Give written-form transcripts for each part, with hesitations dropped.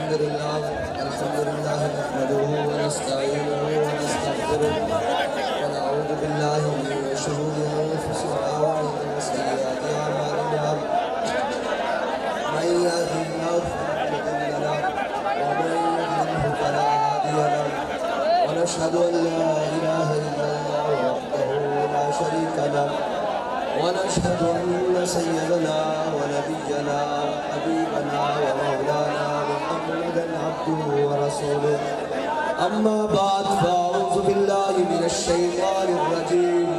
الحمد لله نحمده ونستعينه ونستغفره ونعوذ بالله من شرور أنفسنا ومن سيئات أعمالنا من يهده الله فلا مضل له ومن يضلل فلا هادي له ونشهد أن لا إله إلا الله وحده لا شريك له ونشهد أن سيدنا ونبينا حبيبنا ومولانا محمدا عبده ورسوله أما بعد فأعوذ بالله من الشيطان الرجيم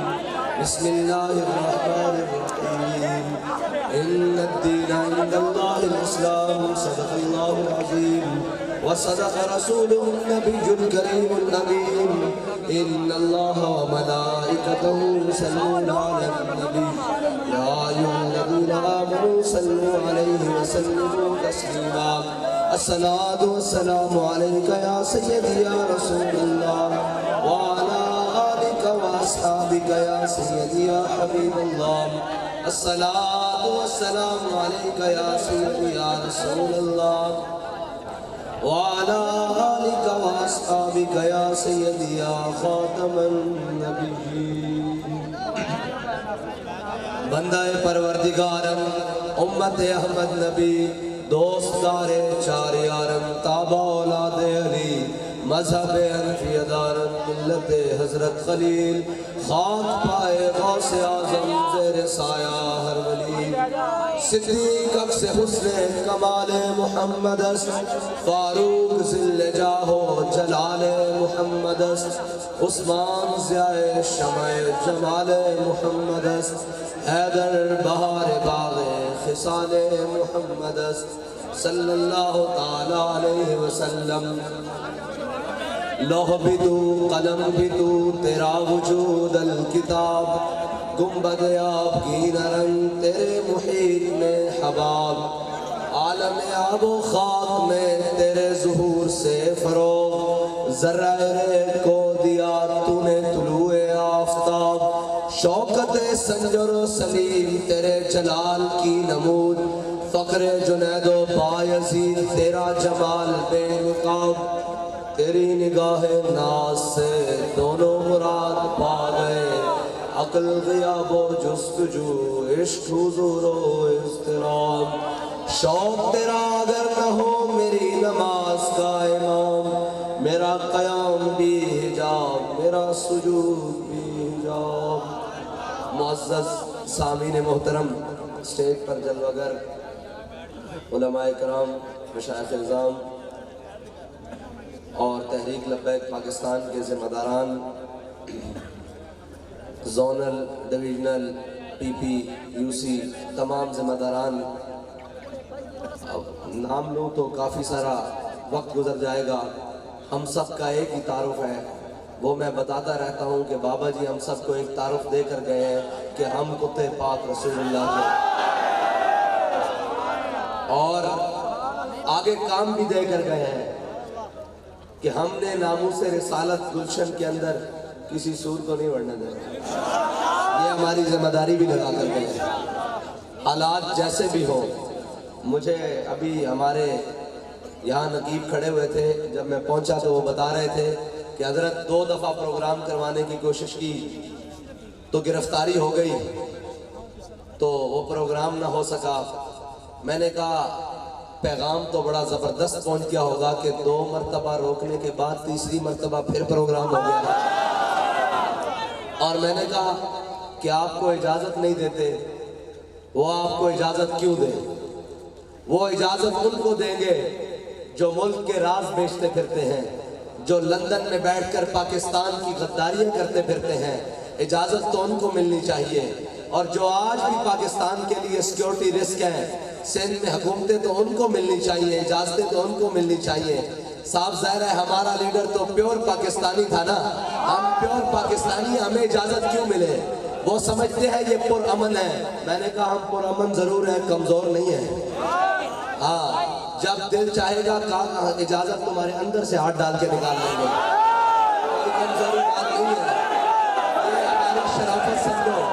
بسم الله الرحمن الرحيم إن الدين عند الله الإسلام صدق الله العظيم وصدق رسوله النبي الكريم الأمين إن الله وملائكته يصلون على النبي يا أيها الذين آمنوا صلوا عليه وسلموا تسليما الصلاة والسلام عليك يا سيدي يا رسول الله وعلى آلك وأصحابك يا سيدي يا حبيب الله الصلاة والسلام عليك يا سيدي يا رسول الله وعلى آلك وأصحابك يا سيدي يا خاتم النبيين بندہ پروردگارم امت احمد نبی دوستدار چار یارم تابع اولاد علی مذہب حنفی دارم ملت حضرت خلیل خاک پائے غوث اعظم زیر سایہ ہر ولی صدیق عکس حسن کمال محمد است فاروق ذل جاہ و جلال محمد است عثمان ضیاء شمع جمال محمد است حیدر بہار باغ خصال محمد است صلی اللہ تعالی علیہ وسلم لوح بھی تو قلم بھی تو تیرا وجود الکتاب گنبد آب کی نرم تیرے محیط میں حباب عالم آب و خاک میں تیرے ظہور سے فروغ ذرہ ریت کو دیا تو نے طلوع آفتاب شوکت سنجر و سلیم تیرے جلال کی نمود فقر جنید و بایزید تیرا جمال بے نقاب تیری نگاہ ناز سے دونوں مراد پا گئے عقل غیاب و جستجو عشق حضور و اضطراب شوق تیرا اگر نہ ہو میری نماز کا امام میرا قیام بھی حجاب میرا سجود بھی حجاب معزز سامعین محترم اسٹیج پر جلوگر علماء کرام مشائخ اعظام اور تحریک لبیک پاکستان کے ذمہ داران زونل ڈویژنل پی پی یو سی تمام ذمہ داران نام لوں تو کافی سارا وقت گزر جائے گا ہم سب کا ایک ہی تعارف ہے وہ میں بتاتا رہتا ہوں کہ بابا جی ہم سب کو ایک تعارف دے کر گئے ہیں کہ ہم کتے پاک رسول اللہ کے اور آگے کام بھی دے کر گئے ہیں کہ ہم نے ناموس رسالت گلشن کے اندر کسی سور کو نہیں بڑھنے دیں یہ ہماری ذمہ داری بھی لگا کر گئے ہیں حالات جیسے بھی ہوں مجھے ابھی ہمارے یہاں نقیب کھڑے ہوئے تھے جب میں پہنچا تو وہ بتا رہے تھے کہ حضرت 2 دفعہ پروگرام کروانے کی کوشش کی تو گرفتاری ہو گئی تو وہ پروگرام نہ ہو سکا میں نے کہا پیغام تو بڑا زبردست پہنچ گیا ہوگا کہ 2 مرتبہ روکنے کے بعد تیسری مرتبہ پھر پروگرام ہو گیا اور میں نے کہا کہ آپ کو اجازت نہیں دیتے وہ آپ کو اجازت کیوں دیں وہ اجازت ان کو دیں گے جو ملک کے راز بیچتے پھرتے ہیں جو لندن میں بیٹھ کر پاکستان کی غداریاں کرتے پھرتے ہیں اجازت تو ان کو ملنی چاہیے اور جو آج بھی پاکستان کے لیے سیکیورٹی رسک ہیں سندھ میں حکومتیں تو ان کو ملنی چاہیے اجازتیں تو ان کو ملنی چاہیے صاحب ظاہر ہے ہمارا لیڈر تو پیور پاکستانی تھا نا ہم پیور پاکستانی ہمیں اجازت کیوں ملے وہ سمجھتے ہیں یہ پر امن ہے میں نے کہا ہم پر امن ضرور ہیں کمزور نہیں ہیں ہاں جب دل چاہے گا کہاں اجازت تمہارے اندر سے ہاتھ ڈال کے نکال لیں گے کوئی کمزوری بات نہیں ہے یہ ہماری شرافت سمجھو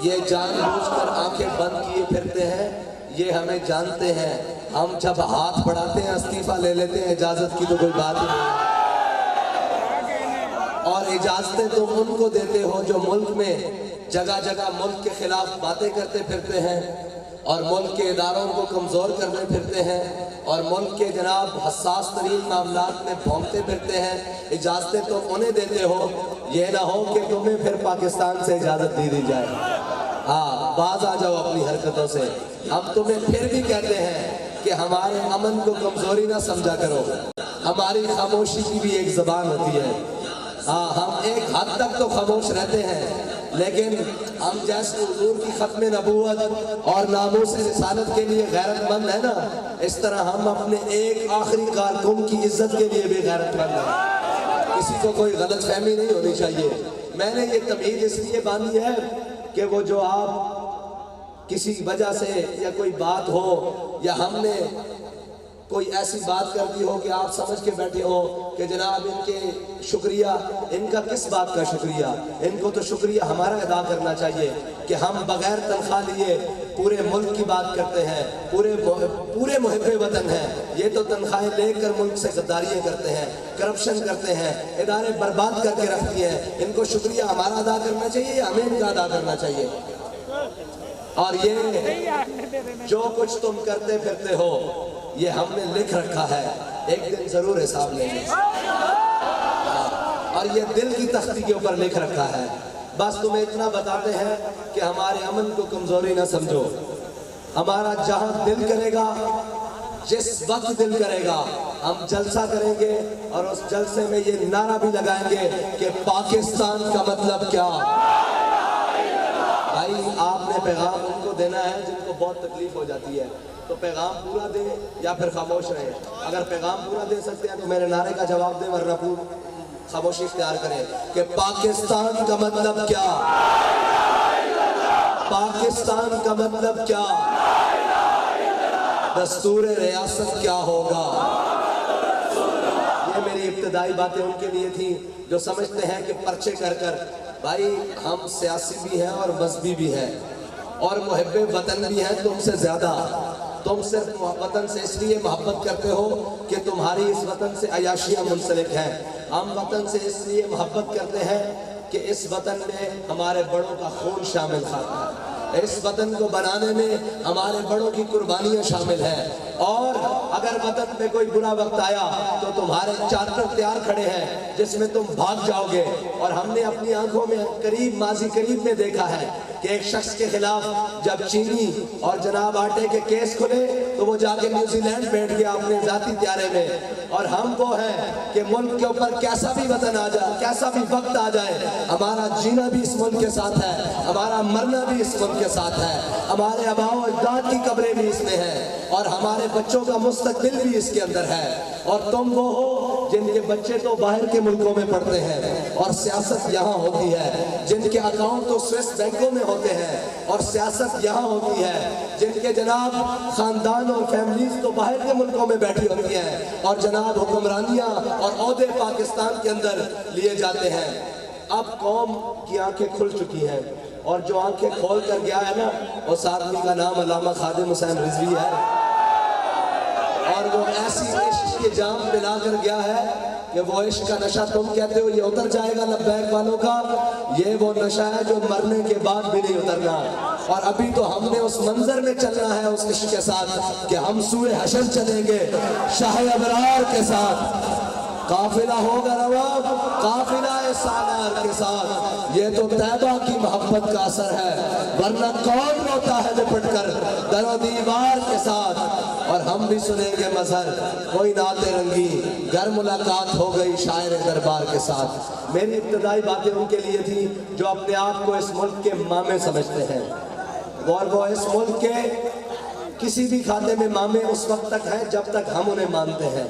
یہ جان بوجھ کر آنکھیں بند کیے پھرتے ہیں، یہ ہمیں جانتے ہیں، ہم جب ہاتھ بڑھاتے ہیں استعفیٰ لے لیتے ہیں، اجازت کی تو کوئی بات ہی نہیں، اور اجازتیں تم ان کو دیتے ہو جو ملک میں جگہ جگہ ملک کے خلاف باتیں کرتے پھرتے ہیں اور ملک کے اداروں کو کمزور کرنے پھرتے ہیں اور ملک کے جناب حساس ترین معاملات میں بھونکتے پھرتے ہیں، اجازتیں تم انہیں دیتے ہو، یہ نہ ہو کہ تمہیں پھر پاکستان سے اجازت دی جائے۔ ہاں، باز آ جاؤ اپنی حرکتوں سے۔ ہم تمہیں پھر بھی کہتے ہیں کہ ہمارے امن کو کمزوری نہ سمجھا کرو، ہماری خاموشی کی بھی ایک زبان ہوتی ہے۔ ہاں، ہم ایک حد تک تو خاموش رہتے ہیں، لیکن ہم جیسے حضور کی ختم نبوت اور ناموس رسالت کے لیے غیرت مند ہے نا، اس طرح ہم اپنے ایک آخری کارکن کی عزت کے لیے بھی غیرت مند ہیں۔ کسی کو کوئی غلط فہمی نہیں ہونی چاہیے۔ میں نے یہ تمہید اس لیے باندھی ہے کہ وہ جو آپ کسی وجہ سے یا کوئی بات ہو یا ہم نے کوئی ایسی بات کر دی ہو کہ آپ سمجھ کے بیٹھے ہو کہ جناب ان کے شکریہ، ان کا کس بات کا شکریہ؟ ان کو تو شکریہ ہمارا ادا کرنا چاہیے کہ ہم بغیر تنخواہ لیے پورے ملک کی بات کرتے ہیں، پورے محب وطن ہیں۔ یہ تو تنخواہیں لے کر ملک سے غداریاں کرتے ہیں، کرپشن کرتے ہیں، ادارے برباد کر کے رکھتی ہیں۔ ان کو شکریہ ہمارا ادا کرنا چاہیے یا ہمیں ان کا ادا کرنا چاہیے؟ اور یہ جو کچھ تم کرتے پھرتے ہو یہ ہم نے لکھ رکھا ہے، ایک دن ضرور حساب لیں گے، اور یہ دل کی تختی کے اوپر لکھ رکھا ہے۔ بس تمہیں اتنا بتاتے ہیں کہ ہمارے امن کو کمزوری نہ سمجھو۔ ہمارا جہاں دل کرے گا، جس وقت دل کرے گا، ہم جلسہ کریں گے اور اس جلسے میں یہ نعرہ بھی لگائیں گے کہ پاکستان کا مطلب کیا۔ بھائی آپ نے پیغام ان کو دینا ہے جن کو بہت تکلیف ہو جاتی ہے، تو پیغام پورا دیں یا پھر خاموش رہیں۔ اگر پیغام پورا دے سکتے ہیں تو میرے نعرے کا جواب دیں، ورنہ خاموشی اختیار کریں کہ پاکستان کا مطلب کیا، پاکستان کا مطلب کیا، دستور ریاست کیا ہوگا۔ یہ میری ابتدائی باتیں ان کے لیے تھیں جو سمجھتے ہیں کہ پرچے کر کر، بھائی ہم سیاسی بھی ہیں اور مذہبی بھی ہیں اور محب وطن بھی ہیں تم سے زیادہ۔ تم صرف وطن سے اس لیے محبت کرتے ہو کہ تمہاری اس وطن سے عیاشیاں منسلک ہیں۔ ہم وطن سے اس لیے محبت کرتے ہیں کہ اس وطن میں ہمارے بڑوں کا خون شامل ہے، اس وطن کو بنانے میں ہمارے بڑوں کی قربانیاں شامل ہیں، اور اگر وطن میں کوئی برا وقت آیا تو تمہارے چارٹر تیار کھڑے ہیں جس میں تم بھاگ جاؤ گے۔ اور ہم نے اپنی آنکھوں میں ماضی قریب میں دیکھا ہے کہ ایک شخص کے خلاف جب چینی اور جناب آٹے کے کیس کھلے تو وہ جا کے نیوزی لینڈ بیٹھ گیا اپنے ذاتی طیارے میں۔ اور ہم وہ ہیں کہ ملک کے اوپر کیسا بھی وطن آ جائے، کیسا بھی وقت آ جائے، ہمارا جینا بھی اس ملک کے ساتھ ہے، ہمارا مرنا بھی اس ملک کے ساتھ ہے، ہمارے آباء و اجداد کی قبریں بھی اس میں ہیں، اور ہمارے بچوں کا مستقبل بھی اس کے اندر ہے۔ اور تم وہ ہو جن کے بچے تو باہر کے ملکوں میں پڑھتے ہیں اور سیاست یہاں ہوتی ہے، جن کے اکاؤنٹ تو سوئس بینکوں میں ہوتے ہیں اور سیاست یہاں ہوتی ہے، جن کے جناب خاندان اور فیملیز تو باہر کے ملکوں میں بیٹھی ہوتی ہیں اور جناب حکمرانیاں اور عہدے پاکستان کے اندر لیے جاتے ہیں۔ اب قوم کی آنکھیں کھل چکی ہیں، اور جو آنکھیں کھول کر گیا ہے نا، اس آدمی کا نام علامہ خادم حسین رضوی ہے، اور وہ ایسی عشق کے جام پلا کر گیا ہے کہ وہ عشق کا نشہ تم کہتے ہو یہ اتر جائے گا لبیک والوں کا، یہ وہ نشہ ہے جو مرنے کے بعد بھی نہیں اترنا۔ اور ابھی تو ہم نے اس منظر میں چلنا ہے اس عشق کے ساتھ کہ ہم سوئے حشر چلیں گے شاہ ابرار کے ساتھ، قافلہ ہوگا رواں قافلہ سالار کے ساتھ۔ یہ تو طیبہ کی محبت کا اثر ہے، ورنہ کون روتا ہے لپٹ کر در و دیوار کے ساتھ۔ اور ہم بھی سنیں گے مظہر کوئی نعت رنگی، گر ملاقات ہو گئی شاعر دربار کے ساتھ۔ میری ابتدائی باتیں ان کے لیے تھی جو اپنے آپ کو اس ملک کے مامے سمجھتے ہیں، اور وہ اس ملک کے کسی بھی کھاتے میں مامے اس وقت تک ہیں جب تک ہم انہیں مانتے ہیں۔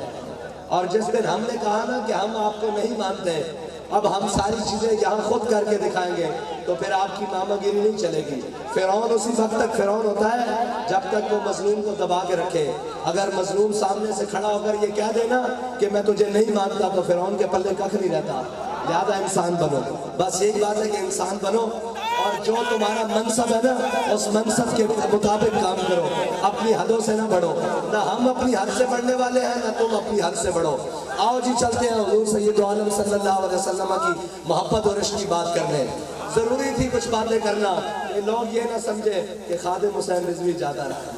اور جس دن ہم نے کہا نا کہ ہم آپ کو نہیں مانتے، اب ہم ساری چیزیں یہاں خود کر کے دکھائیں گے، تو پھر آپ کی ماما گیری نہیں چلے گی۔ فرعون اسی وقت تک فرعون ہوتا ہے جب تک وہ مظلوم کو دبا کے رکھے۔ اگر مظلوم سامنے سے کھڑا ہو کر یہ کہہ دینا کہ میں تجھے نہیں مانتا تو فرعون کے پلے ککھ نہیں رہتا۔ لہذا انسان بنو، بس ایک بات ہے کہ انسان بنو اور جو تمہارا منصب ہے نا اس منصب کے مطابق کام کرو، اپنی حدوں سے نہ بڑھو، نہ ہم اپنی حد سے بڑھنے والے ہیں نہ تم اپنی حد سے بڑھو۔ آؤ جی چلتے ہیں حضور سید عالم صلی اللہ علیہ وسلم کی محبت اور عشق کی بات کرنے۔ ضروری تھی کچھ باتیں کرنا کہ لوگ یہ نہ سمجھے کہ خادم حسین رضوی جاتا رہا،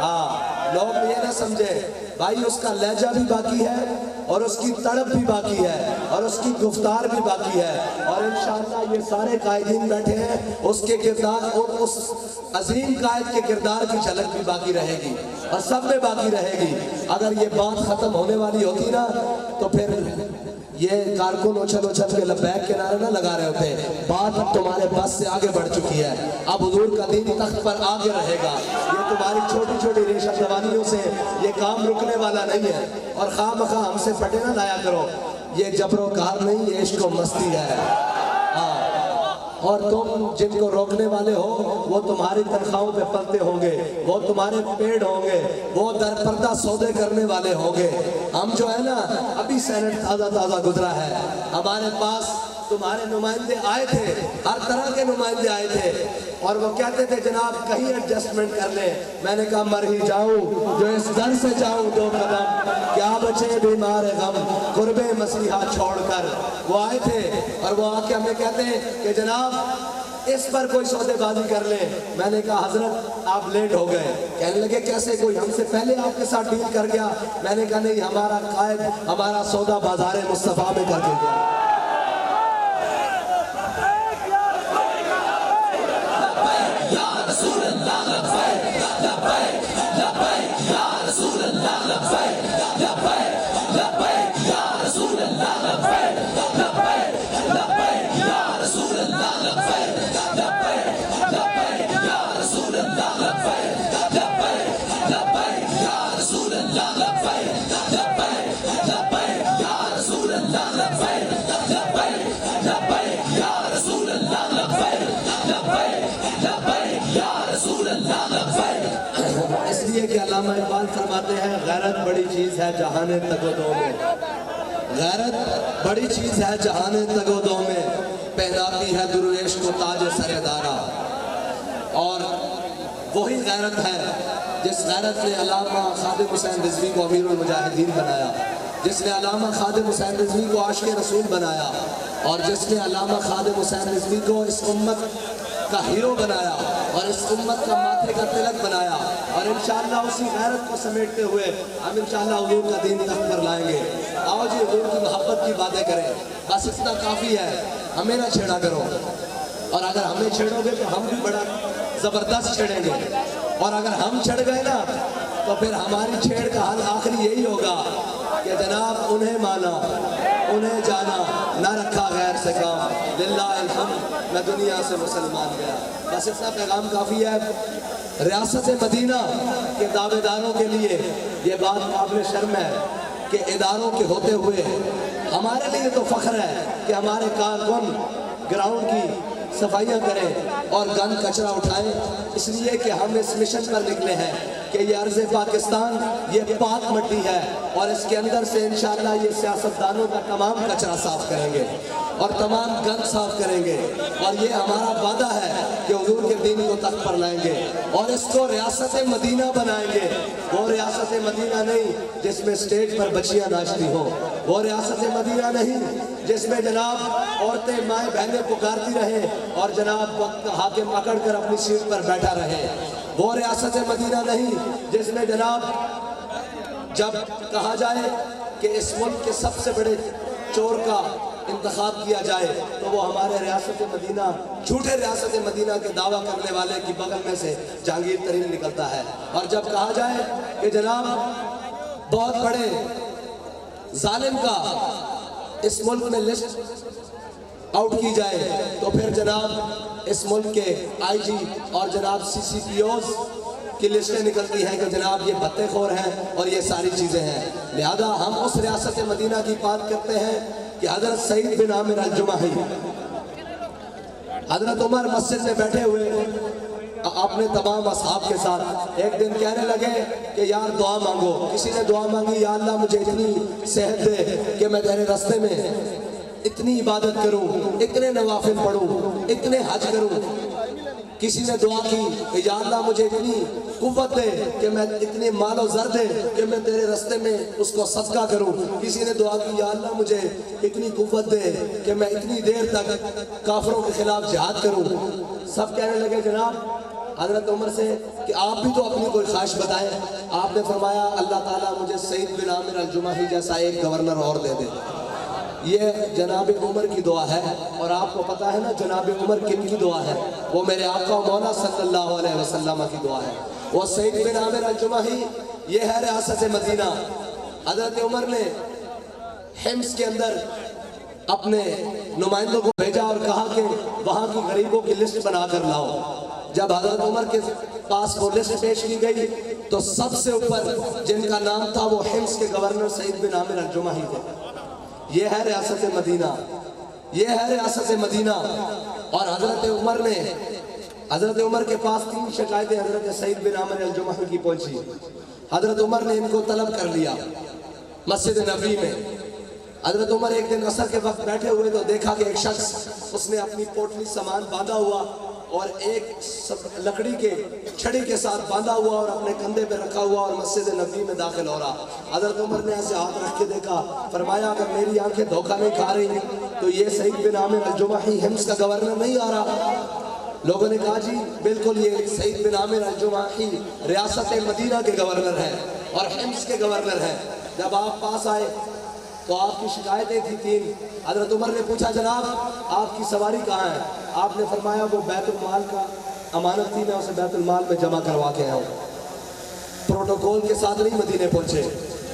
ہاں لوگ یہ نہ سمجھے بھائی اس کا لہجہ بھی باقی ہے اور اس کی تڑپ بھی باقی ہے اور اس کی گفتار بھی باقی ہے، اور انشاءاللہ یہ سارے قائدین بیٹھے ہیں، اس کے کردار اور اس عظیم قائد کے کردار کی جھلک بھی باقی رہے گی اور سب میں باقی رہے گی۔ اگر یہ بات ختم ہونے والی ہوتی نا تو پھر یہ کارکن اچھل اچھل کے لبیک کے نعرے نہ لگا رہے ہوتے۔ بات اب تمہارے بس سے آگے بڑھ چکی ہے، اب حضور کا دین تخت پر آگے رہے گا۔ یہ تمہاری چھوٹی چھوٹی ریشہ دوانیوں سے یہ کام رکنے والا نہیں ہے، اور خواہ مخواہ ہم سے پٹے نہ لایا کرو، یہ جبر و قہر نہیں، یہ عشق و مستی ہے۔ اور تم جن کو روکنے والے ہو وہ تمہاری تنخواہوں پہ پلتے ہوں گے، وہ تمہارے پیڑ ہوں گے، وہ در پردہ سودے کرنے والے ہوں گے۔ ہم جو ہے نا ابھی سینٹ تازہ تازہ گزرا ہے، ہمارے پاس تمہارے نمائندے آئے تھے، ہر طرح کے نمائندے آئے تھے، اور وہ کہتے تھے جناب کہیں ایڈجسٹمنٹ کر لیں۔ میں نے کہا مر ہی جاؤں جو اس در سے جاؤں دو قدم، کیا بچے بیمار غم قرب مسیحا چھوڑ کر۔ وہ آئے تھے اور وہ آ کے ہمیں کہتے ہیں کہ جناب اس پر کوئی سودے بازی کر لیں۔ میں نے کہا حضرت آپ لیٹ ہو گئے۔ کہنے لگے کیسے، کوئی ہم سے پہلے آپ کے ساتھ ڈیل کر گیا؟ میں نے کہا نہیں، ہمارا قائد ہمارا سودا بازار مصطفیٰ میں کر کے گیا۔ اس لیے کہ علامہ اقبال فرماتے ہیں غیرت بڑی چیز ہے جہان تگ و دو میں، غیرت بڑی چیز ہے جہان تگ و دو میں، پہناتی ہے درویش کو تاج سر دارا۔ اور وہی غیرت ہے جس غیرت نے علامہ خادم حسین رضوی کو امیر المجاہدین بنایا، جس نے علامہ خادم حسین رضوی کو عاشق رسول بنایا، اور جس نے علامہ خادم حسین رضوی کو اس امت کا ہیرو بنایا اور اس امت کا ماتھے کا تلک بنایا۔ اور انشاءاللہ اسی غیرت کو سمیٹتے ہوئے ہم انشاءاللہ حضور کا دین تخت پر لائیں گے۔ آؤ جی حضور کی محبت کی باتیں کریں، بس اتنا کافی ہے، ہمیں نہ چھیڑا کرو، اور اگر ہمیں چھیڑو گے تو ہم بھی بڑا زبردست چھیڑیں گے، اور اگر ہم چھڑ گئے نا تو پھر ہماری چھیڑ کا حل آخری یہی ہوگا کہ جناب انہیں مانا انہیں جانا، نہ رکھا غیر سے کام، للہ الحمد میں دنیا سے مسلمان گیا۔ بس اتنا پیغام کافی ہے۔ ریاست مدینہ کے دعوے داروں کے لیے یہ بات قابل شرم ہے کہ اداروں کے ہوتے ہوئے ہمارے لیے تو فخر ہے کہ ہمارے کارکن گراؤنڈ کی صفائیاں کریں اور گند کچرا اٹھائیں، اس لیے کہ ہم اس مشن پر نکلے ہیں کہ یہ عرض پاکستان یہ پاک مٹی ہے، اور اس کے اندر سے انشاءاللہ یہ سیاستدانوں کا تمام کچرا صاف کریں گے اور تمام گند صاف کریں گے، اور یہ ہمارا وعدہ ہے کہ حضور کے دین کو تخت پر لائیں گے اور اس کو ریاست مدینہ بنائیں گے۔ وہ ریاست مدینہ نہیں جس میں سٹیج پر بچیاں ناچتی ہوں، وہ ریاست مدینہ نہیں جس میں جناب عورتیں مائیں بہنیں پکارتی رہیں اور جناب وقت حاکم اکڑ کر اپنی سیٹ پر بیٹھا رہے، وہ ریاست مدینہ نہیں جس میں جناب جب کہا جائے کہ اس ملک کے سب سے بڑے چور کا انتخاب کیا جائے تو وہ ہمارے ریاست مدینہ، جھوٹے ریاست مدینہ کے دعویٰ کرنے والے کی بغل میں سے جہانگیر ترین نکلتا ہے، اور جب کہا جائے کہ جناب بہت بڑے ظالم کا اس ملک میں لسٹ آؤٹ کی جائے تو پھر جناب اس ملک کے آئی جی اور جناب سی سی پی اوز کی لسٹیں نکلتی ہیں کہ جناب یہ بتے خور ہیں اور یہ ساری چیزیں ہیں۔ لہذا ہم اس ریاست مدینہ کی بات کرتے ہیں کہ حضرت سعید بن عامر الجمحی، حضرت عمر مسجد میں بیٹھے ہوئے اپنے تمام اصحاب کے ساتھ ایک دن کہنے لگے کہ یار دعا مانگو۔ کسی نے دعا مانگی، یا اللہ مجھے اتنی صحت دے کہ میں تیرے راستے میں اتنی عبادت کروں، اتنے نوافل پڑھوں، اتنے حج کروں۔ کسی نے دعا کی کہ یا اللہ مجھے اتنی قوت دے کہ میں اتنے مال و زر دے کہ میں تیرے رستے میں اس کو صدقہ کروں۔ کسی نے دعا کی یا اللہ مجھے اتنی قوت دے کہ میں اتنی دیر تک کافروں کے خلاف جہاد کروں۔ سب کہنے لگے جناب حضرت عمر سے کہ آپ بھی تو اپنی کوئی خواہش بتائیں۔ آپ نے فرمایا اللہ تعالیٰ مجھے سعید بن عامر الجمحی جیسا ایک گورنر اور دے دے۔ یہ جناب عمر کی دعا ہے، اور آپ کو پتا ہے نا جناب عمر کن کی دعا ہے؟ وہ میرے آقا و مولا صلی اللہ علیہ وسلم کی دعا ہے۔ وہ سعید بن عامر الجمحی، یہ ہے ریاست مدینہ۔ حضرت عمر نے حمص کے اندر اپنے نمائندوں کو بھیجا اور کہا کہ وہاں کی غریبوں کی لسٹ بنا کر لاؤ۔ جب حضرت عمر کے پاس وہ لسٹ پیش کی گئی تو سب سے اوپر جن کا نام تھا وہ حمص کے گورنر سعید بن عامر الجمحی تھے۔ یہ ہے ریاست مدینہ، یہ ہے ریاست مدینہ۔ اور حضرت عمر کے پاس 3 شکایتیں حضرت سعید بن عامر الجمحی کی پہنچی۔ حضرت عمر نے ان کو طلب کر لیا مسجد نبوی میں۔ حضرت عمر ایک دن عصر کے وقت بیٹھے ہوئے تو دیکھا کہ ایک شخص اس نے اپنی پوٹلی سامان باندھا ہوا اور ایک لکڑی کے چھڑی کے ساتھ باندھا ہوا اور اپنے کندھے پہ رکھا ہوا اور مسجد نبوی میں داخل ہو رہا۔ حضرت عمر نے ایسے ہاتھ رکھ کے دیکھا، فرمایا اگر میری آنکھیں دھوکہ نہیں کھا رہی تو یہ سعید بن عامر الجمحی حمص کا گورنر نہیں آ رہا؟ لوگوں نے کہا جی بالکل یہ سعید بن عامر الجمحی ریاست مدینہ کے گورنر ہے اور حمص کے گورنر ہے۔ جب آپ پاس آئے تو آپ کی شکایتیں تھی 3۔ حضرت عمر نے پوچھا جناب آپ کی سواری کہاں ہے؟ آپ نے فرمایا وہ بیت المال کا امانت تھی، میں اسے بیت المال میں جمع کروا کے آیا ہوں۔ پروٹوکول کے ساتھ نہیں مدینے پہنچے۔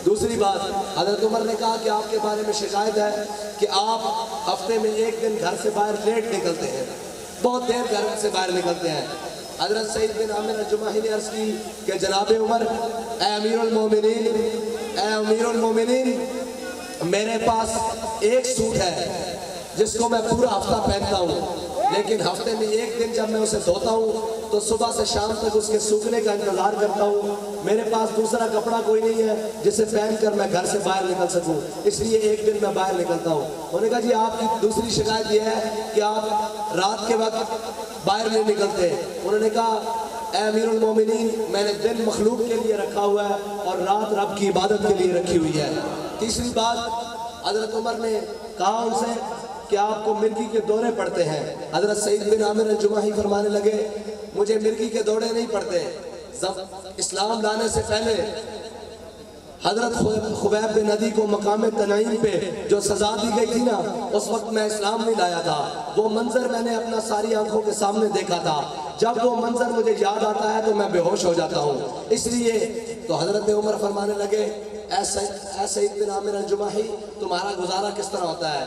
دوسری بات، حضرت عمر نے کہا کہ آپ کے بارے میں شکایت ہے کہ آپ ہفتے میں 1 دن گھر سے باہر لیٹ نکلتے ہیں، بہت دیر گھر سے باہر نکلتے ہیں۔ حضرت سعید بن عامر الجمحی نے عرض کی کہ جناب عمر، اے امیر المومنین، میرے پاس ایک سوٹ ہے جس کو میں پورا ہفتہ پہنتا ہوں، لیکن ہفتے میں 1 دن جب میں اسے دھوتا ہوں تو صبح سے شام تک اس کے سوکھنے کا انتظار کرتا ہوں۔ میرے پاس دوسرا کپڑا کوئی نہیں ہے جسے پہن کر میں گھر سے باہر نکل سکوں، اس لیے 1 دن میں باہر نکلتا ہوں۔ انہوں نے کہا جی آپ کی دوسری شکایت یہ ہے کہ آپ رات کے وقت باہر نہیں نکلتے۔ انہوں نے کہا اے امیر المومنین، میں نے دن مخلوق کے لیے رکھا ہوا ہے اور رات رب کی عبادت کے لیے رکھی ہوئی ہے۔ تیسری بات، حضرت عمر نے کہا ان سے کہ آپ کو مرگی کے دورے پڑتے ہیں۔ حضرت سعید بن عامر الجمحی فرمانے لگے مجھے مرگی کے دورے نہیں پڑتے۔ اسلام لانے سے پہلے حضرت خبیب بن عدی کو مقام تنعیم پہ جو سزا دی گئی تھی نا، اس وقت میں اسلام نہیں لایا تھا۔ وہ منظر میں نے اپنا ساری آنکھوں کے سامنے دیکھا تھا، جب وہ منظر مجھے یاد آتا ہے تو میں بے ہوش ہو جاتا ہوں۔ اس لیے تو حضرت عمر فرمانے لگے اے سعید بن عامر الجمحی، تمہارا گزارا کس طرح ہوتا ہے؟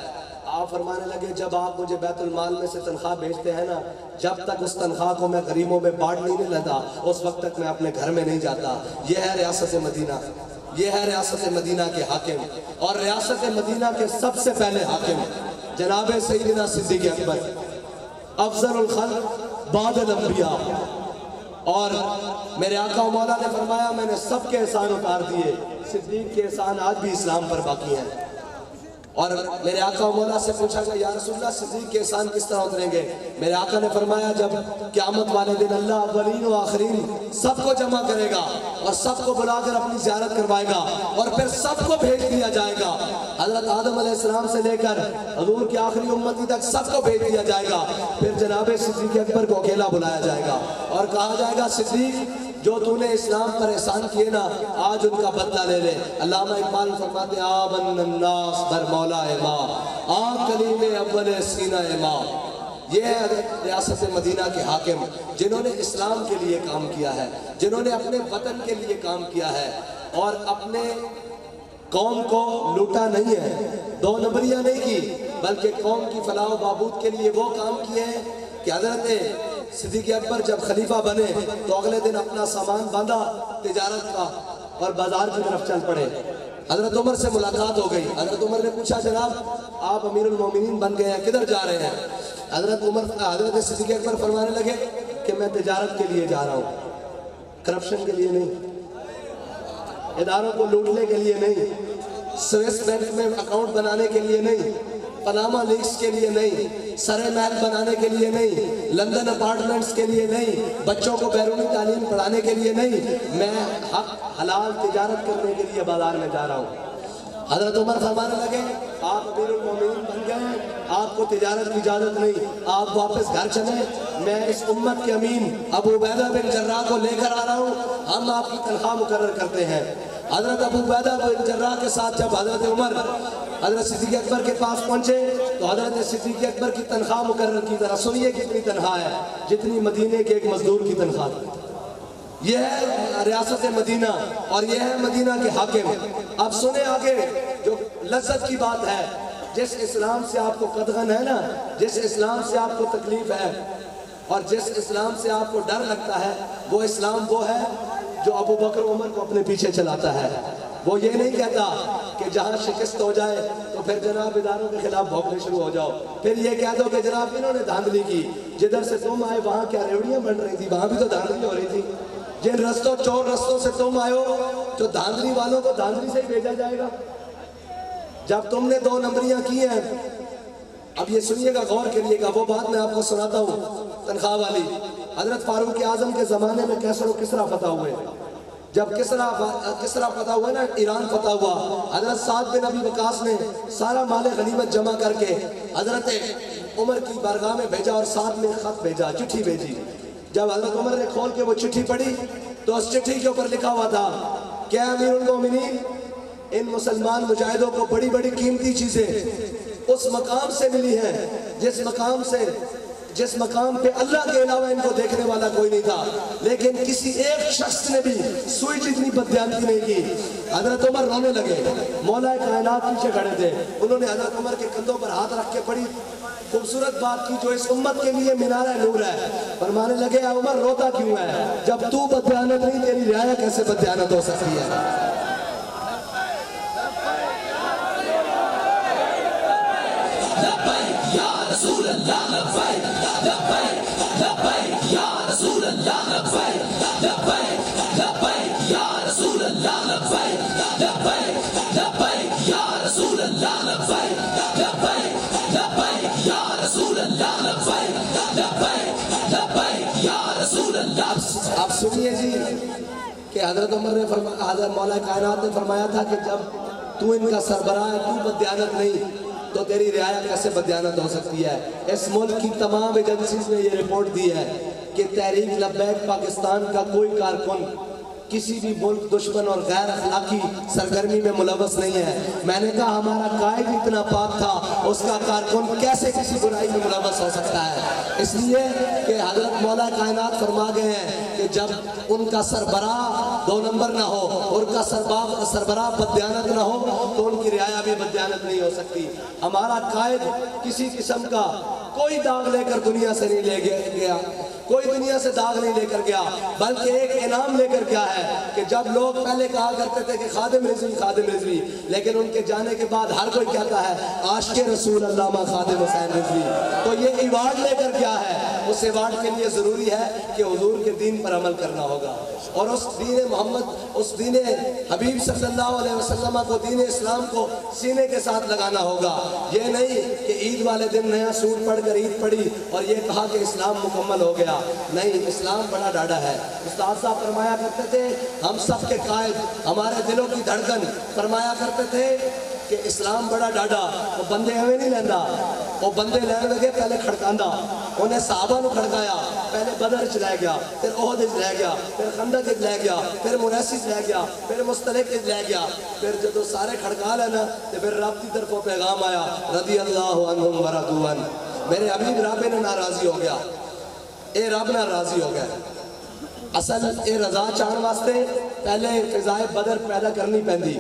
آپ فرمانے لگے جب آپ مجھے بیت المال میں سے تنخواہ بھیجتے ہیں نا، جب تک اس تنخواہ کو میں غریبوں میں بانٹ نہیں لیتا اس وقت تک میں اپنے گھر میں نہیں جاتا۔ یہ ہے ریاست مدینہ، یہ ہے ریاست مدینہ کے حاکم۔ اور ریاست مدینہ کے سب سے پہلے حاکم جناب سیدنا صدیق اکبر، افضل الخلق بعد الانبیاء۔ اور میرے آقا و مولا نے فرمایا میں نے سب کے احسان اتار دیے، صدیق کے احسان آج بھی اسلام پر باقی ہیں۔ اور میرے آقا و مولا سے پوچھا گیا یا رسول اللہ صدیق کے احسان کس طرح اتریں گے؟ میرے آقا نے فرمایا جب قیامت والے دن اللہ اولین و آخرین سب کو جمع کرے گا اور سب کو بلا کر اپنی زیارت کروائے گا اور پھر سب کو بھیج دیا جائے گا۔ حضرت آدم علیہ السلام سے لے کر حضور کی آخری امتی تک سب کو بھیج دیا جائے گا۔ پھر جناب صدیق اکبر کو اکیلا بلایا جائے گا اور کہا جائے گا صدیق جو تو نے اسلام پر احسان کیے نا، آج ان کا بدلہ لے لے۔ علامہ اقبال فرماتے آمن الناس بر مولا ماں، آن کلیم اول سینہ ماں۔ یہ ہے ریاست مدینہ کے حاکم جنہوں نے اسلام کے لیے کام کیا ہے، جنہوں نے اپنے وطن کے لیے کام کیا ہے اور اپنے قوم کو لوٹا نہیں ہے، 2 نمبریاں نہیں کی، بلکہ قوم کی فلاح و بہبود کے لیے وہ کام کیے ہیں کہ حضرت صدیق اکبر جب خلیفہ بنے تو اگلے دن اپنا سامان باندھا تجارت کا اور بازار کی طرف چل پڑے۔ حضرت عمر سے ملاقات ہو گئی۔ حضرت عمر نے پوچھا جناب آپ امیر المومنین بن گئے ہیں، کدھر جا رہے ہیں؟ حضرت صدیق اکبر فرمانے لگے کہ میں تجارت کے لیے جا رہا ہوں، کرپشن کے لیے نہیں، اداروں کو لوٹنے کے لیے نہیں، سویس بینک میں اکاؤنٹ بنانے کے لیے نہیں، پاناما لیکس کے لیے نہیں، سرے محل بنانے کے لیے نہیں، لندن اپارٹمنٹس کے لیے نہیں، بچوں کو بیرونی تعلیم پڑھانے کے لیے نہیں، میں حق حلال تجارت کرنے کے لیے بازار میں جا رہا ہوں۔ حضرت عمر فرمانے لگے آپ امیر المومنین بن گئے، آپ کو تجارت کی اجازت نہیں، آپ واپس گھر چلیں، میں اس امت کے امین ابو عبیدہ بن جراح کو لے کر آ رہا ہوں، ہم آپ کی تنخواہ مقرر کرتے ہیں۔ حضرت ابو عبیدہ بن جراح کے ساتھ جب حضرت عمر حضرت صدیق اکبر کے پاس پہنچے تو حضرت صدیق اکبر کی تنخواہ مقرر کی، ذرا سنیے کتنی تنخواہ ہے، جتنی مدینے کے ایک مزدور کی تنخواہ تھی۔ یہ ہے ریاست مدینہ اور یہ ہے مدینہ کے حاکم۔ اب سنیں آگے جو لذت کی بات ہے، جس اسلام سے آپ کو قدغن ہے نا، جس اسلام سے آپ کو تکلیف ہے اور جس اسلام سے آپ کو ڈر لگتا ہے، وہ اسلام وہ ہے جو ابو بکر عمر کو اپنے پیچھے چلاتا ہے۔ وہ یہ نہیں کہتا کہ جہاں شکست ہو جائے تو پھر جناب اداروں کے خلاف بھونکنے شروع ہو جاؤ، پھر یہ کہہ دو کہ جناب انہوں نے دھاندلی کی، جدھر سے تم آئے وہاں کیا ریوڑیاں بن رہی تھی، وہاں بھی تو دھاندلی ہو رہی تھی، جن رستوں چور رستوں سے تم آئے ہو جو دھاندلی والوں کو دھاندلی سے ہی بھیجا جائے گا۔ جب تم نے 2 نمبریاں کی ہیں، اب یہ سنیے گا، غور کریے گا، وہ بات میں آپ کو سناتا ہوں تنخواہ والی۔ حضرت فاروق اعظم کے زمانے میں کیسر و کسرا فتح ہوئے، جب کسرا فتح ہوا نا، ایران فتح ہوا، حضرت سعد بن ابی وقاص نے سارا مال غنیمت جمع کر کے حضرت عمر کی بارگاہ میں بھیجا اور ساتھ میں خط بھیجا، چٹھی بھیجی۔ جب حضرت عمر نے کھول کے وہ چٹھی پڑھی تو اس چٹھی کے اوپر لکھا ہوا تھا کہ امیر المومنین، ان مسلمان مجاہدوں کو بڑی بڑی قیمتی چیزیں اس مقام سے ملی ہیں جس مقام پہ اللہ کے علاوہ ان کو دیکھنے والا کوئی نہیں تھا، لیکن کسی ایک شخص نے بھی سوئی جتنی بددیانتی نہیں کی۔ حضرت عمر رونے لگے، مولا کائنات پیچھے کھڑے تھے، انہوں نے حضرت عمر کے کندھوں پر ہاتھ رکھ کے بڑی خوبصورت بات کی جو اس امت کے لیے مینار نور ہے۔ فرمانے لگے اے عمر روتا کیوں ہے، جب تو بددیانت نہیں تیری رعایا کیسے بددیانت ہو سکتی ہے؟ لبیک یا رسول اللہ لبیک، لبیک لبیک یا رسول اللہ لبیک، لبیک لبیک یا رسول اللہ لبیک، لبیک لبیک یا رسول اللہ لبیک، لبیک لبیک یا رسول اللہ لبیک، لبیک لبیک یا رسول اللہ۔ آپ سنیے جی کہ حضرت عمر نے فرمایا، حضرت مولا کائنات نے فرمایا تھا کہ جب تو ان کا سربراہ ہے، تو بددیانت نہیں تو تیری رعایا کیسے بددیانت ہو سکتی ہے؟ اس ملک کی تمام ایجنسیز نے یہ رپورٹ دی ہے کہ تحریک لبیک پاکستان کا کوئی کارکن کسی بھی ملک دشمن اور غیر اخلاقی سرگرمی میں ملوث نہیں ہے۔ میں نے کہا ہمارا قائد اتنا پاک تھا، اس کا کارکن کیسے کسی برائی میں ملوث ہو سکتا ہے؟ اس لیے کہ حضرت مولا کائنات فرما گئے ہیں کہ جب ان کا سربراہ 2 نمبر نہ ہو اور ان کا سربراہ بددیانت نہ ہو تو ان کی رعایا بھی بددیانت نہیں ہو سکتی۔ ہمارا قائد کسی قسم کا کوئی داغ لے کر دنیا سے نہیں لے گیا، کوئی دنیا سے داغ نہیں لے کر گیا، بلکہ ایک انعام لے کر گیا ہے کہ جب لوگ پہلے کہا کرتے تھے کہ خادم رضوی خادم رضوی، لیکن ان کے جانے کے بعد ہر کوئی کہتا ہے عاشق رسول علامہ خادم حسین رضوی، تو یہ ایوارڈ لے کر گیا ہے۔ اس ایوارڈ کے لیے ضروری ہے کہ حضور کے دین پر عمل کرنا ہوگا اور اس دین محمد، اس دین حبیب صلی اللہ علیہ وسلم کو، دین اسلام کو سینے کے ساتھ لگانا ہوگا۔ یہ نہیں کہ عید والے دن نیا سوٹ پڑھ کر عید پڑھی اور یہ کہا کہ اسلام مکمل ہو گیا، نہیں، اسلام بڑا ڈاڈا ہے۔ استاد صاحب فرمایا کرتے تھے، ہم سب کے قائد، ہمارے دلوں کی دھڑکن، فرمایا کرتے تھے کہ اسلام بڑا ڈاڈا، وہ بندے ہمیں نہیں لیندہ، وہ بندے لینے لگے پہلے کھڑکاندہ، انہیں صحابہ نو کھڑکایا، پہلے بدر چ لے گیا، پھر احد چ لے گیا، پھر خندق چ لے گیا، پھر مریسی چ لے گیا، پھر مستلق چ لے گیا، پھر جدو سارے کھڑکا لینا تو پھر رب کی طرفوں پیغام آیا رضی اللہ عنہم ورضوا عنہ، میرے حبیب رب نے ناراضی ہو گیا، اے رب نہ راضی ہو گیا۔ اصل اے رضا چاہن واسطے پہلے فضائے بدر پیدا کرنی پیندی،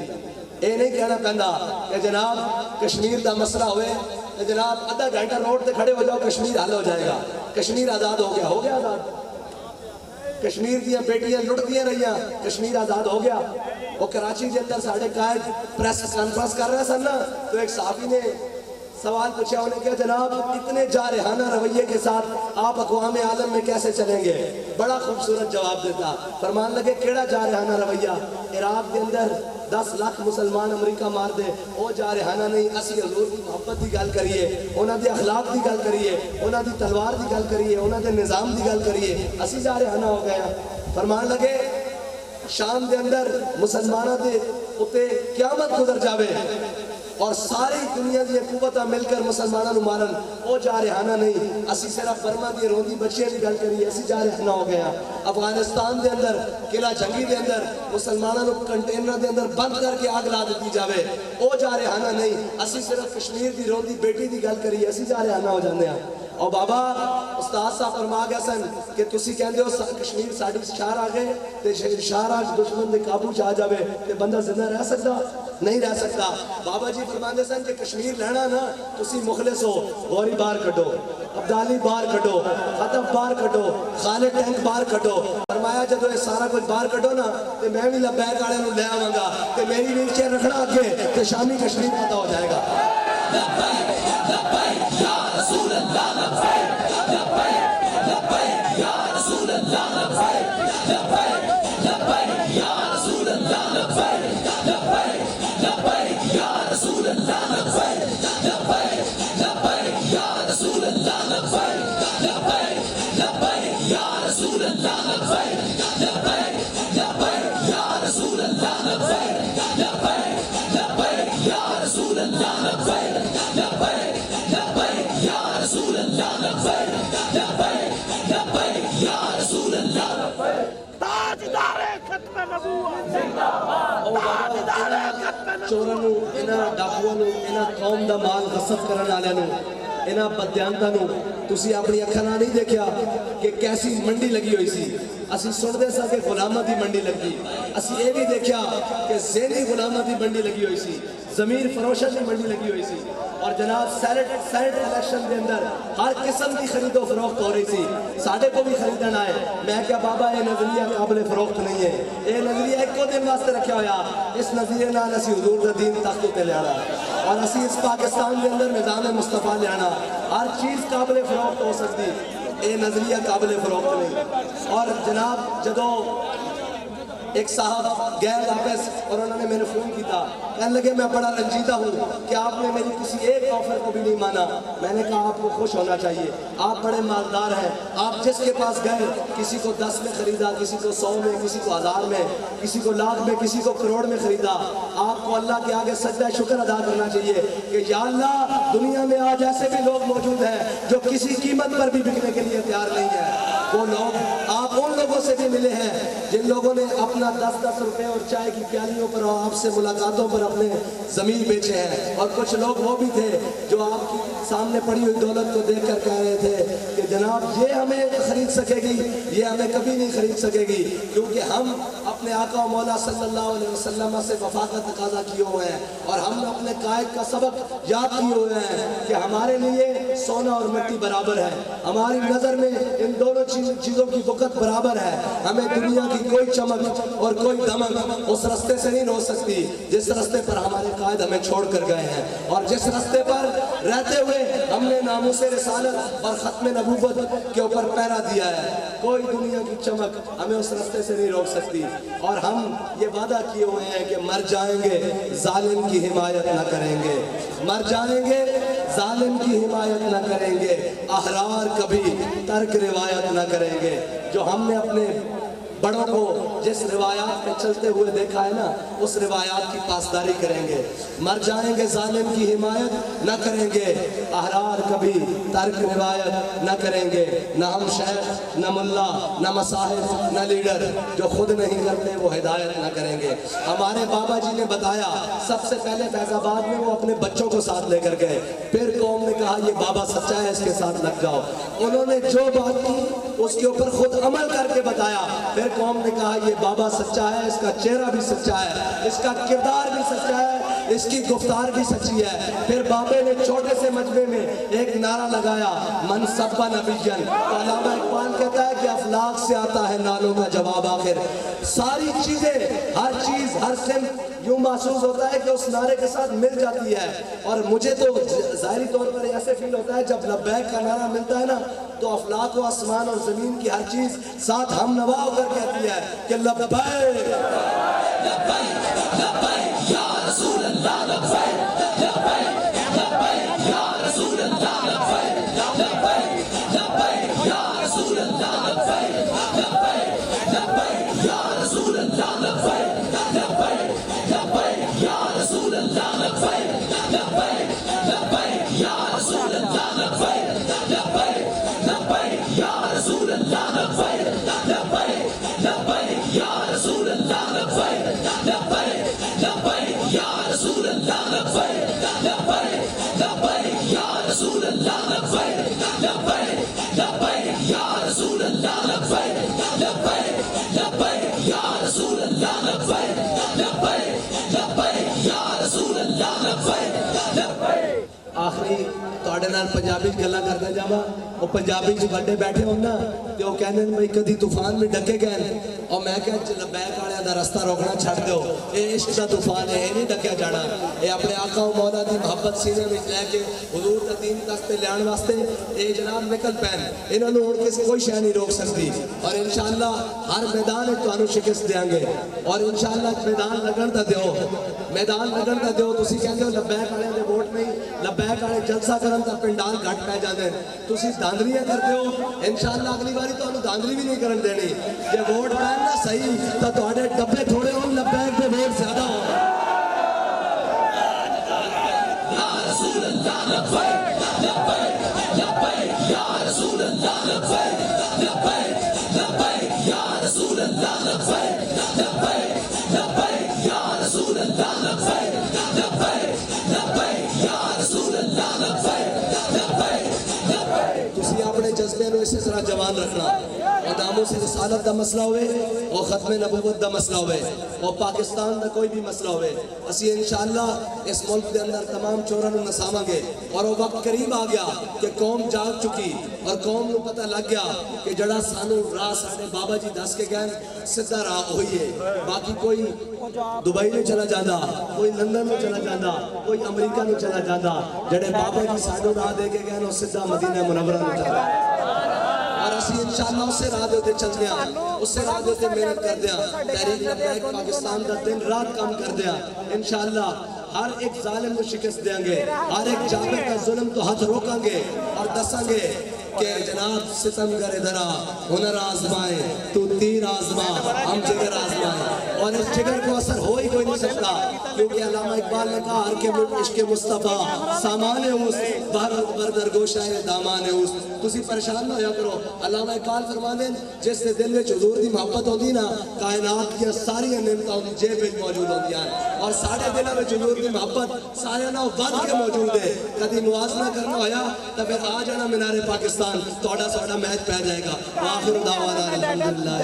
اے نہیں کہنا پہندا کہ جناب کشمیر دا مسئلہ ہوئے کہ جناب آدھا گھنٹہ روڈ تے کھڑے ہو جاؤ کشمیر حل ہو جائے گا، کشمیر آزاد ہو گیا آزاد، کشمیر دیاں بیٹیاں لٹ دیاں رہیاں، کشمیر آزاد ہو گیا۔ وہ کراچی کے اندر ساڑھے قائد پریس کانفرنس کر رہے سن نا، تو ایک صحافی نے سوال پوچھا انہیں کہ جناب اتنے جارحانہ رویے کے ساتھ آپ اقوام عالم میں کیسے چلیں گے؟ بڑا خوبصورت جواب دیتا، فرمان لگے کیڑا جارحانہ رویہ؟ عراق کے اندر 10 لاکھ مسلمان امریکہ مار دے، وہ جارحانہ نہیں، اسی حضور کی محبت دی گل کریے، انہاں دے اخلاق دی گل کریے، انہاں دی تلوار دی گل کریے، انہاں دے نظام دی گل کریے، اسی جارحانہ ہو گیا۔ فرمان لگے شام دے اندر مسلمانہ دے اتے قیامت گزر جاوے اور ساری دنیا دی قوتاں مل کر مسلمانوں نو مارن، او جارحانہ نہیں، اسی صرف برما دی روندی بچیاں دی گل کریے، اسی جارحانہ ہو گیا۔ افغانستان دے اندر قلعہ جنگی دے اندر مسلمانوں نو کنٹینر دے اندر بند کر کے آگ لا دیتی جاوے، او جارحانہ نہیں، اسی صرف کشمیر دی روندی بیٹی دی گل کریے، اسی جارحانہ ہو جاندے ہیں۔ اور بابا استاد صاحب فرما گیا سن کہ تسی کہندے ہو کشمیر ساڈی شہر آ گئے تے شہر آج دشمن دے قابو چ آ جاوے تے بندہ زندہ رہ سکتا نہیں رہ سکتا۔ بابا جی فرماندے سن کہ کشمیر لینا نا تسی مخلص ہو، غوری باہر کڈو، عبدالی باہر کڈو، خطب باہر کڈو، خالد ٹینک باہر کڈو۔ فرمایا جدو یہ سارا کچھ باہر کڈو نا تے میں بھی لبیک والے نو لے آواں گا تے میری ویل چیئر رکھنا اگے تے شامی کشمیر پتہ ہو جائے گا۔ لبیک لبیک یا رسول اللہ، لبیک لبیک لبیک یا رسول اللہ، لبیک لبیک لبیک یا رسول اللہ، لبیک لبیک لبیک یا رسول اللہ، لبیک لبیک لبیک یا رسول اللہ، لبیک لبیک لبیک یا رسول اللہ، لبیک لبیک لبیک یا رسول اللہ، لبیک لبیک لبیک یا رسول اللہ، لبیک لبیک لبیک یا رسول اللہ، لبیک لبیک لبیک یا رسول اللہ، لبیک۔ تاجدار ختم نبوت زندہ باد، تاجدار ختم نبوت۔ چوراں نو، انہاں ڈاکواں نو، انہاں قوم دا مال غصب کرن والے نو، انہاں بدیانتاں نو تسی اپنی اکھاں نال نہیں دیکھیا کہ کیسی منڈی لگی ہوئی سی؟ اسی سنتے سا کہ غلامہ دی منڈی لگی، اسی یہ بھی دیکھیا کہ ذہنی غلامہ دی منڈی لگی ہوئی سی، ضمیر فروشہ دی منڈی لگی ہوئی سی، اور جناب سینٹ الیکشن دے اندر ہر قسم کی خرید و فروخت ہو رہی سی، ساڑھے کو بھی خریدن آئے۔ میں کیا بابا یہ نظریہ قابل فروخت نہیں ہے، یہ نظریہ ایک کو دن واسطے رکھا ہویا، اس نظریے نال اسی حضور دا دین تختوں تے لے آنا، اور اسی اس پاکستان دے اندر نظام مصطفیٰ لے آنا، ہر چیز قابل فروخت ہو سکتی، یہ نظریہ قابل فروخت نہیں۔ اور جناب جدو ایک صاحب گئے واپس اور انہوں نے میرے فون کیتا، کہنے لگے میں بڑا رنجیدہ ہوں کہ آپ نے میری کسی ایک آفر کو بھی نہیں مانا۔ میں نے کہا آپ کو خوش ہونا چاہیے، آپ بڑے مالدار ہیں، آپ جس کے پاس گئے کسی کو 10 میں خریدا، کسی کو 100 میں، کسی کو 1000 میں، کسی کو لاکھ میں، کسی کو کروڑ میں خریدا۔ آپ کو اللہ کے آگے سجدہ شکر ادا کرنا چاہیے کہ یا اللہ دنیا میں آج ایسے بھی لوگ موجود ہیں جو کسی قیمت پر بھی بکنے کے لیے تیار نہیں ہے۔ وہ لوگ آپ ان لوگوں سے بھی ملے ہیں جن لوگوں نے اپنا 10-10 روپے اور چائے کی پیالیوں پر اور آپ سے ملاقاتوں پر اپنے ضمیر بیچے ہیں، اور کچھ لوگ وہ بھی تھے جو آپ کی سامنے پڑی ہوئی دولت کو دیکھ کر کہہ رہے تھے کہ جناب یہ ہمیں خرید سکے گی، یہ ہمیں کبھی نہیں خرید سکے گی، کیونکہ ہم اپنے آقا و مولا صلی اللہ علیہ وسلم سے وفا کا تقاضا کیے ہوئے ہیں، اور ہم نے اپنے قائد کا سبق یاد کیے ہوئے ہیں کہ ہمارے لیے سونا اور مٹی برابر ہے، ہماری نظر میں ان دونوں چیزوں کی وقت برابر ہے، ہمیں دنیا کی کوئی چمک اور کوئی دمک اس رستے سے نہیں رو سکتی جس رستے پر ہمارے قائد ہمیں چھوڑ کر گئے ہیں، اور جس رستے پر رہتے ہوئے ہم نے ناموس رسالت اور ختم نبوت کے اوپر پہرا دیا ہے، کوئی دنیا کی چمک ہمیں اس رستے سے نہیں روک سکتی۔ اور ہم یہ وعدہ کیے ہوئے ہیں کہ مر جائیں گے ظالم کی حمایت نہ کریں گے، مر جائیں گے ظالم کی حمایت نہ کریں گے، احرار کبھی ترک روایت نہ کریں گے۔ جو ہم نے اپنے بڑوں کو جس روایات پہ چلتے ہوئے دیکھا ہے نا، اس روایات کی پاسداری کریں گے، مر جائیں گے ظالم کی حمایت نہ کریں گے، احرار کبھی ترک روایت نہ کریں گے۔ نہ ہم شیخ، نہ ملا، نہ مصاحب، نہ لیڈر، جو خود نہیں کرتے وہ ہدایت نہ کریں گے۔ ہمارے بابا جی نے بتایا سب سے پہلے فیض آباد میں وہ اپنے بچوں کو ساتھ لے کر گئے، پھر قوم نے کہا یہ بابا سچا ہے، اس کے ساتھ لگ جاؤ۔ انہوں نے جو بات کی اس کے اوپر خود عمل کر کے بتایا، پھر قوم نے کہا یہ بابا سچا ہے، اس کا چہرہ بھی سچا ہے، اس کا کردار بھی سچا ہے، اس کی گفتار بھی سچی ہے۔ پھر بابے نے چھوٹے سے مجمع میں ایک نعرہ لگایا، من سبا نبیًا، تو علامہ اقبال کہتا ہے کہ افلاک سے آتا ہے نالوں کا جواب آخر۔ ساری چیزیں، ہر چیز، ہر سمت یوں محسوس ہوتا ہے کہ اس نعرے کے ساتھ مل جاتی ہے۔ اور مجھے تو ظاہری طور پر ایسے فیل ہوتا ہے جب لبیک کا نعرہ ملتا ہے نا تو افلاک و آسمان اور زمین کی ہر چیز ساتھ ہم نوا ہو کر کہتی ہے کہ لبیک لبیک لبیک یا رسول اللہ، لبیک لبیک لبیک یا رسول اللہ، لبیک لبیک لبیک یا رسول اللہ، لبیک لبیک لبیک یا رسول اللہ، لبیک لبیک لبیک یا رسول اللہ، لبیک لبیک لبیک یا رسول اللہ، لبیک لبیک لبیک یا رسول اللہ، لبیک لبیک لبیک یا رسول اللہ، لبیک لبیک لبیک یا رسول اللہ، لبیک لبیک لبیک یا رسول اللہ، لبیک لبیک لبیک یا رسول اللہ، لبیک لبیک لبیک یا رسول اللہ، لبیک لبیک لبیک یا رسول اللہ، لبیک لبیک۔ آخری تواڈے نال پنجابی گلاں کردا جاواں، وہ پنجابی جو بڑے بیٹھے ہون نا تے وہ کہندے نے بھئی کدی طوفان میں ڈکے گئے، اور میں کہ لبیک والے دا رستہ روکنا چھڈ دیو، اے عشق دا طوفان ہے، اے نہیں ڈکیا جانا۔ اے اپنے آقا و مولا دی محبت سینے وچ لے کے حضور دا دین تک تے لیان واسطے اے جناب نکل پین، انہاں نوں ہن کسی کوئی شے نہیں روک سکتی، اور انشاءاللہ ہر میدان وچ تانوں شکست دیاں گے، اور انشاءاللہ میدان لگن دا دیو، میدان لگن دا دیو۔ تسی کہندے ہو لبیک والے دے ووٹ نہیں، لبیک والے جلسہ کرن تا پنڈال گھٹ پہ جاندے، تسی داندلیاں کردے ہو، انشاءاللہ اگلی باری تانوں داندلی بھی نہیں کرن دینی۔ جے ووٹ پین نا صحیح تو تواڈے ڈبے تھوڑے ہون، لبیک دے ووٹ زیادہ ہون۔ یا رسول اللہ، لبیک لبیک لبیک یا رسول اللہ، لبیک لبیک لبیک یا رسول اللہ، لبیک لبیک لبیک یا رسول اللہ، لبیک لبیک لبیک یا رسول اللہ، لبیک لبیک لبیک۔ تسی اپنے جذبے نو اسی طرح جوان رکھنا، اور ناموس رسالت دا مسئلہ ہوئے، اور ختم نبوت دا مسئلہ ہوئے، اور پاکستان دا کوئی بھی مسئلہ ہوئے، اسی انشاءاللہ اس ملک دے اندر تمام چوراں نوں نساواں گے۔ اور وہ وقت قریب آ گیا کہ قوم جاگ چکی، اور قوم نوں پتہ لگ گیا کہ جڑا سانوں راہ ساڈے بابا جی دس کے گئے سیدھا راہ ہوئی ہے۔ باقی کوئی دبئی میں چلا جاتا، کوئی لندن میں چلا جاتا، کوئی امریکہ میں چلا جاتا، جڑے بابا جی سانوں راہ دے کے گئے وہ سیدھا مدینہ منورہ میں چلا جاتا۔ اور اسی انشاءاللہ اس سے راہ دیتے چل دیا، اس سے راہ دیتے محنت کر دیا، تحریک لبیک پاکستان دا دن رات کام کر دیا۔ انشاءاللہ ہر ایک ظالم کو شکست دیں گے، ہر ایک جابر کا ظلم تو ہاتھ روکیں گے، اور دسیں گے کہ جناب ستم گر درا ہنر آزمائے، تو تیر آزما ہم جگر آزمائے، اور اس جگر کو اثر ہو ہی کوئی نہیں سکتا، کیونکہ علامہ اقبال نے کہا ہر کے عشق مصطفیٰ سامان اس بردر گوشائے دامان اس۔ تسی پریشان نہ ہویا کرو، علامہ اقبال فرماندے جس دے دل وچ حضور دی محبت ہوندی نا، کائنات کی ساری نعمتاں اودی جیب وچ موجود ہوندیاں، اور ساڈے دلاں وچ حضور دی محبت سارے نال ود کے موجود ہے۔ کدی موازنہ کرنا ہویا تو پھر آ جانا مینار پاکستان، توڑا ساڈا میچ پہ جائے گا۔ وآخر دعوانا الحمدللہ۔